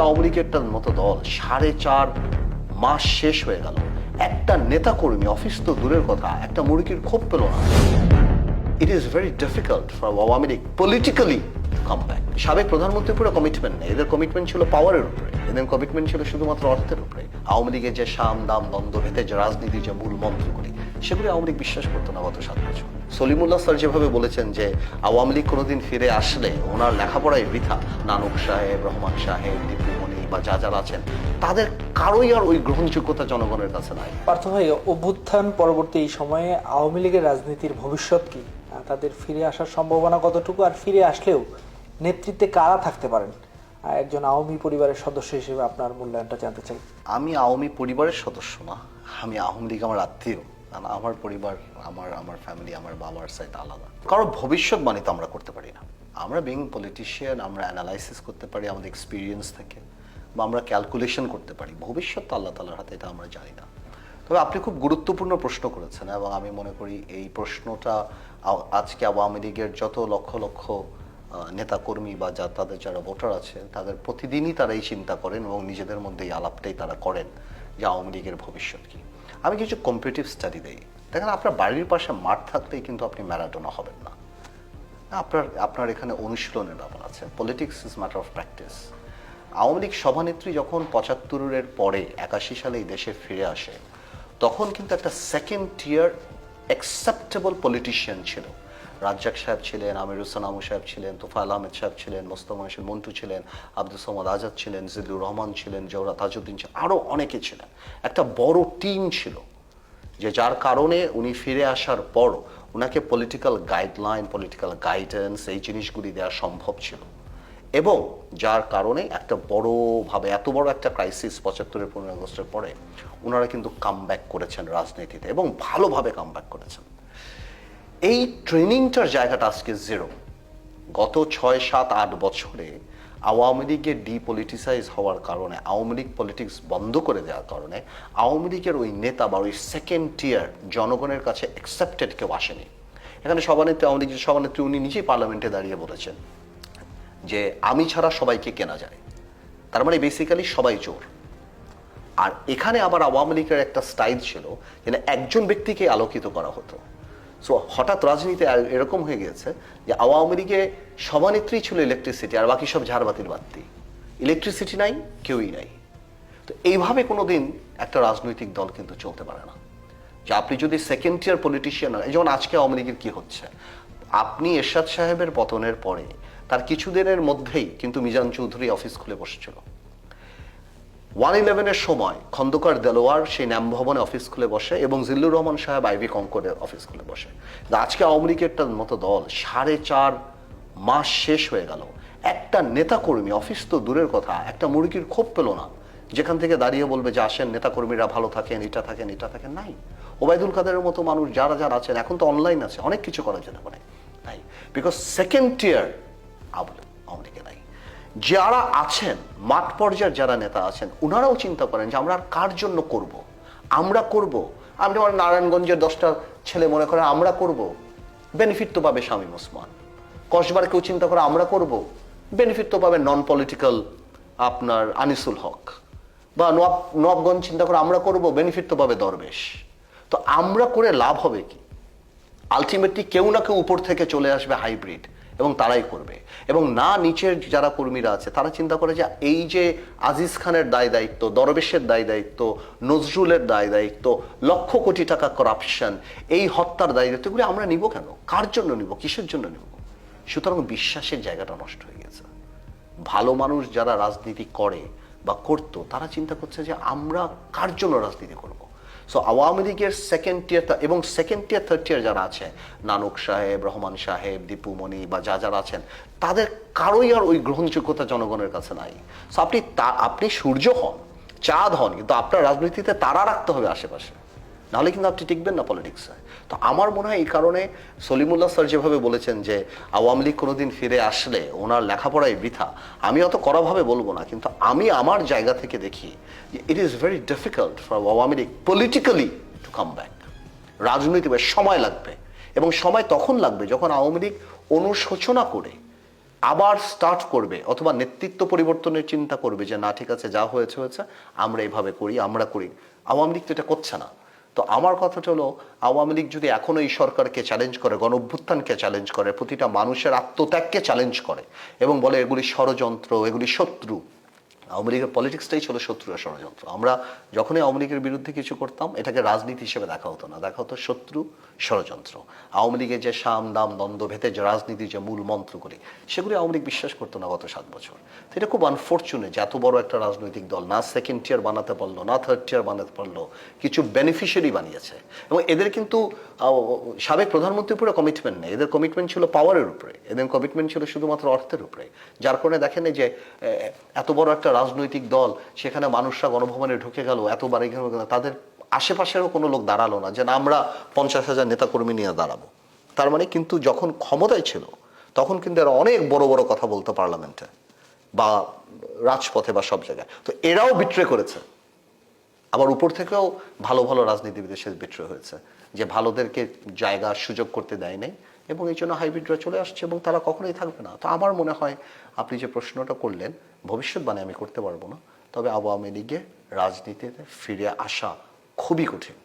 আওয়ামী লীগের মতো দল 4.5 মাস শেষ হয়ে গেল, একটা নেতা কর্মী, অফিস তো দূরের কথা, একটা মুরগির খোপ পেল না। It is very difficult for Awami League politically come back. সাবেক প্রধানমন্ত্রী পুরো কমিটমেন্ট নেই, এদের কমিটমেন্ট ছিল পাওয়ারের উপরে, এদের কমিটমেন্ট ছিল শুধুমাত্র অর্থের উপরে। আওয়ামী লীগের যে সাম দাম দ্বন্দ্ব ভেদে যে রাজনীতি, যে মূল মন্ত্রগুলি, সেগুলি আওয়ামী লীগ বিশ্বাস করতো না গত 7 বছর। সলিমুল্লাহ স্যার যেভাবে বলেছেন যে আওয়ামী লীগ কোনোদিন ফিরে আসলে ওনার লেখাপড়ায় বৃথা, নানক সাহেব, রহমান সাহেব, দীপুমণি বা যারা আছেন, তাদের কারোই আর ওই গ্রহণযোগ্যতা জনগণের কাছে নাই। পার্থ ভাই, অভ্যুত্থান পরবর্তী এই সময়ে আওয়ামী লীগের রাজনীতির ভবিষ্যৎ কি? তাদের ফিরে আসার সম্ভাবনা কতটুকু, আর ফিরে আসলেও নেতৃত্বে কারা থাকতে পারেন? একজন আওয়ামী পরিবারের সদস্য হিসেবে আপনার মূল্যায়নটা জানতে চাই। আমি আওয়ামী পরিবারের সদস্য না, আমি আওয়ামী লীগ আমার আত্মীয়। আমার পরিবার, আমার ফ্যামিলি, আমার বাবার সাইড আলাদা। কারো ভবিষ্যৎবাণী তো আমরা করতে পারি না। আমরা বিং পলিটিশিয়ান, আমরা অ্যানালাইসিস করতে পারি আমাদের এক্সপিরিয়েন্স থেকে, বা আমরা ক্যালকুলেশন করতে পারি। ভবিষ্যৎ তো আল্লাহ তাআলার হাতে, এটা আমরা জানি না। তবে আপনি খুব গুরুত্বপূর্ণ প্রশ্ন করেছেন, এবং আমি মনে করি এই প্রশ্নটা আজকে আওয়ামী লীগের যত লক্ষ লক্ষ নেতাকর্মী বা তাদের যারা ভোটার আছে, তাদের প্রতিদিনই তারা এই চিন্তা করেন এবং নিজেদের মধ্যে এই আলাপটাই তারা করেন যে আওয়ামী লীগের ভবিষ্যৎ কি। আমি কিছু কম্পিটিটিভ স্টাডি দেই। দেখেন, আপনার বাড়ির পাশে মাঠ থাকলেই কিন্তু আপনি ম্যারাডোনা হবেন না। আপনার এখানে অনুশীলনের ব্যাপার আছে। Politics is matter of practice. Awami League সভানেত্রী যখন 75-এর পরে 81 সালে এই দেশে ফিরে আসে, তখন কিন্তু একটা সেকেন্ড টিয়ার অ্যাকসেপ্টেবল পলিটিশিয়ান ছিল। রাজ্জাক সাহেব ছিলেন, আমির হোসেন আমু সাহেব ছিলেন, তোফায়েল আহমেদ সাহেব ছিলেন, মোস্তফা হোসেন মন্টু ছিলেন, আব্দুল সামাদ আজাদ ছিলেন, জিল্লুর রহমান ছিলেন, জওহরা তাজউদ্দিন ছিলেন, আরও অনেকে ছিলেন। একটা বড় টিম ছিল, যে যার কারণে উনি ফিরে আসার পর ওনাকে পলিটিক্যাল গাইডলাইন, পলিটিক্যাল গাইডেন্স, এই জিনিসগুলি দেওয়া সম্ভব ছিল। এবং যার কারণে একটা বড়ভাবে, এত বড় একটা ক্রাইসিস 75-এর 15 আগস্টের পরে ওনারা কিন্তু কামব্যাক করেছেন রাজনীতিতে, এবং ভালোভাবে কামব্যাক করেছেন। এই ট্রেনিংটার জায়গাটা আজকে জিরো। গত 6, 7, 8 বছরে আওয়ামী লীগের ডিপলিটিসাইজ হওয়ার কারণে, আওয়ামী লীগ পলিটিক্স বন্ধ করে দেওয়ার কারণে আওয়ামী লীগের ওই নেতা বা ওই সেকেন্ড টিয়ার জনগণের কাছে অ্যাকসেপ্টেড কেউ আসেনি। এখানে সভানেত্রী, আওয়ামী লীগের সভানেত্রী, উনি নিজেই পার্লামেন্টে দাঁড়িয়ে বলেছেন যে আমি ছাড়া সবাইকে কেনা যায়। তার মানে বেসিক্যালি সবাই চোর। আর এখানে আবার আওয়ামী লীগের একটা স্টাইল ছিল যে একজন ব্যক্তিকে আলোকিত করা হতো। সো হঠাৎ রাজনীতি এরকম হয়ে গিয়েছে যে আওয়ামী লীগে সভানেত্রী ছিল ইলেকট্রিসিটি, আর বাকি সব ঝাড়বাতির বাতি। ইলেকট্রিসিটি নাই, কেউই নাই। তো এইভাবে কোনোদিন একটা রাজনৈতিক দল কিন্তু চলতে পারে না। যে আপনি যদি সেকেন্ড টিয়ার পলিটিশিয়ান, যেমন আজকে আওয়ামী লীগের কি হচ্ছে, আপনি এরশাদ সাহেবের পতনের পরে তার কিছুদিনের মধ্যেই কিন্তু মিজান চৌধুরী অফিস খুলে বসেছিল। 1/11-এর সময় খন্দকার দেলোয়ার সেই ন্যাম ভবনে অফিস খুলে বসে, এবং জিল্লুর রহমান সাহেব আইভি কনকর্ডে অফিস খুলে বসে। আজকে আওয়ামী লীগের মতো দল 4.5 মাস শেষ হয়ে গেল, একটা নেতা কর্মী, অফিস তো দূরের কথা, একটা মুরগির খোপ পেল না যেখান থেকে দাঁড়িয়ে বলবে যে আসেন নেতাকর্মীরা ভালো থাকেন, এটা থাকেন, এটা থাকেন। নাই। ওবায়দুল কাদেরের মতো মানুষ যারা যারা আছেন, এখন তো অনলাইন আছে, অনেক কিছু করা যেতে পারে। নাই, বিকজ সেকেন্ড টিয়ার আওয়ামী লীগে নাই। যারা আছেন মাঠ পর্যায়ের, যারা নেতা আছেন, ওনারাও চিন্তা করেন যে আমরা কার জন্য করব। আমরা করব, আমি আমার নারায়ণগঞ্জের 10টা ছেলে মনে করে আমরা করব, বেনিফিট তো পাবে শামীম ওসমান। কসবার কেউ চিন্তা করে আমরা করব, বেনিফিট তো পাবে নন পলিটিক্যাল আপনার আনিসুল হক। বা নবাবগঞ্জ চিন্তা করে আমরা করব, বেনিফিট তো পাবে দরবেশ। তো আমরা করে লাভ হবে কি? আলটিমেটলি কেউ না কেউ উপর থেকে চলে আসবে, হাইব্রিড, এবং তারাই করবে। এবং না, নিচের যারা কর্মীরা আছে তারা চিন্তা করে যে এই যে আজিজ খানের দায় দায়িত্ব, দরবেশের দায় দায়িত্ব, নজরুলের দায় দায়িত্ব, লক্ষ কোটি টাকা করাপশন, এই হত্যার দায় দায়িত্বগুলি আমরা নিব কেন? কার জন্য নিব? কিসের জন্য নিব? সুতরাং বিশ্বাসের জায়গাটা নষ্ট হয়ে গেছে। ভালো মানুষ যারা রাজনীতি করে বা করতো, তারা চিন্তা করছে যে আমরা কার জন্য রাজনীতি করব। সো আওয়ামী লীগের সেকেন্ড টিয়ার এবং সেকেন্ড টিয়ার, থার্ড টিয়ার যারা আছে, নানক সাহেব, রহমান সাহেব, দীপুমণি বা যারা আছেন, তাদের কারোই আর ওই গ্রহণযোগ্যতা জনগণের কাছে নাই। সো আপনি সূর্য হন, চাঁদ হন, কিন্তু আপনার রাজনীতিতে তারা রাখতে হবে আশেপাশে, নাহলে কিন্তু আপনি টিকবেন না পলিটিক্সে। তো আমার মনে হয় এই কারণে সলিমুল্লাহ স্যার যেভাবে বলেছেন যে আওয়ামী লীগ কোনোদিন ফিরে আসলে ওনার লেখাপড়ায় বৃথা, আমি অত কড়াভাবে বলবো না, কিন্তু আমি আমার জায়গা থেকে দেখি যে it is very difficult for Awami League politically to come back. রাজনৈতিক সময় লাগবে, এবং সময় তখন লাগবে যখন আওয়ামী লীগ অনুশোচনা করে আবার স্টার্ট করবে অথবা নেতৃত্ব পরিবর্তনের চিন্তা করবে যে না ঠিক আছে যা হয়েছে হয়েছে, আমরা এইভাবে করি, আমরা করি। আওয়ামী লীগ তো এটা করছে না। তো আমার কথাটা হলো, আওয়ামী লীগ যদি এখনো এই সরকারকে চ্যালেঞ্জ করে, গণ অভ্যুত্থানকে চ্যালেঞ্জ করে, প্রতিটা মানুষের আত্মত্যাগকে চ্যালেঞ্জ করে এবং বলে এগুলি ষড়যন্ত্র, এগুলি শত্রু, আওয়ামী লীগের পলিটিক্সটাই ছিল শত্রু আর ষড়যন্ত্র। আমরা যখনই আওয়ামী লীগের বিরুদ্ধে কিছু করতাম, এটাকে রাজনীতি হিসেবে দেখা হতো না, দেখা হতো শত্রু, ষড়যন্ত্র। আওয়ামী লীগের যে সাম দাম দ্বন্দ্ব ভেদে যে রাজনীতির যে মূল মন্ত্রগুলি, সেগুলি আওয়ামী লীগ বিশ্বাস করতো না গত 7 বছর। তো এটা খুব আনফর্চুনেট যে এত বড় একটা রাজনৈতিক দল না সেকেন্ড টিয়ার বানাতে পারলো, না থার্ড টিয়ার বানাতে পারলো, কিছু বেনিফিশিয়ারি বানিয়েছে। এবং এদের কিন্তু সাবেক প্রধানমন্ত্রীর উপরে কমিটমেন্ট নেই, এদের কমিটমেন্ট ছিল পাওয়ারের উপরে, এদের কমিটমেন্ট ছিল শুধুমাত্র অর্থের উপরে। যার কারণে দেখেন যে এত বড় একটা রাজনৈতিক দল, সেখানে মানুষরা গণভবনে ঢুকে গেল, এতবার এখানে তাদের আশেপাশেরও কোনো লোক দাঁড়ালো না যে না আমরা 50,000 নেতাকর্মী নিয়ে দাঁড়াবো। তার মানে কিন্তু যখন ক্ষমতায় ছিল তখন কিন্তু এরা অনেক বড় বড় কথা বলতো পার্লামেন্টে বা রাজপথে বা সব জায়গায়। তো এরাও বিট্রে করেছে। আবার উপর থেকেও ভালো ভালো রাজনীতিবিদের সাথে বিট্রে হয়েছে, যে ভালোদেরকে জায়গা সুযোগ করতে দেয় নাই, এবং এই জন্য হাইব্রিডরা চলে আসছে এবং তারা কখনোই থাকবে না। তো আমার মনে হয় আপনি যে প্রশ্নটা করলেন, ভবিষ্যৎবাণী আমি করতে পারবো না, তবে আওয়ামী লীগে রাজনীতিতে ফিরে আসা খুবই কঠিন।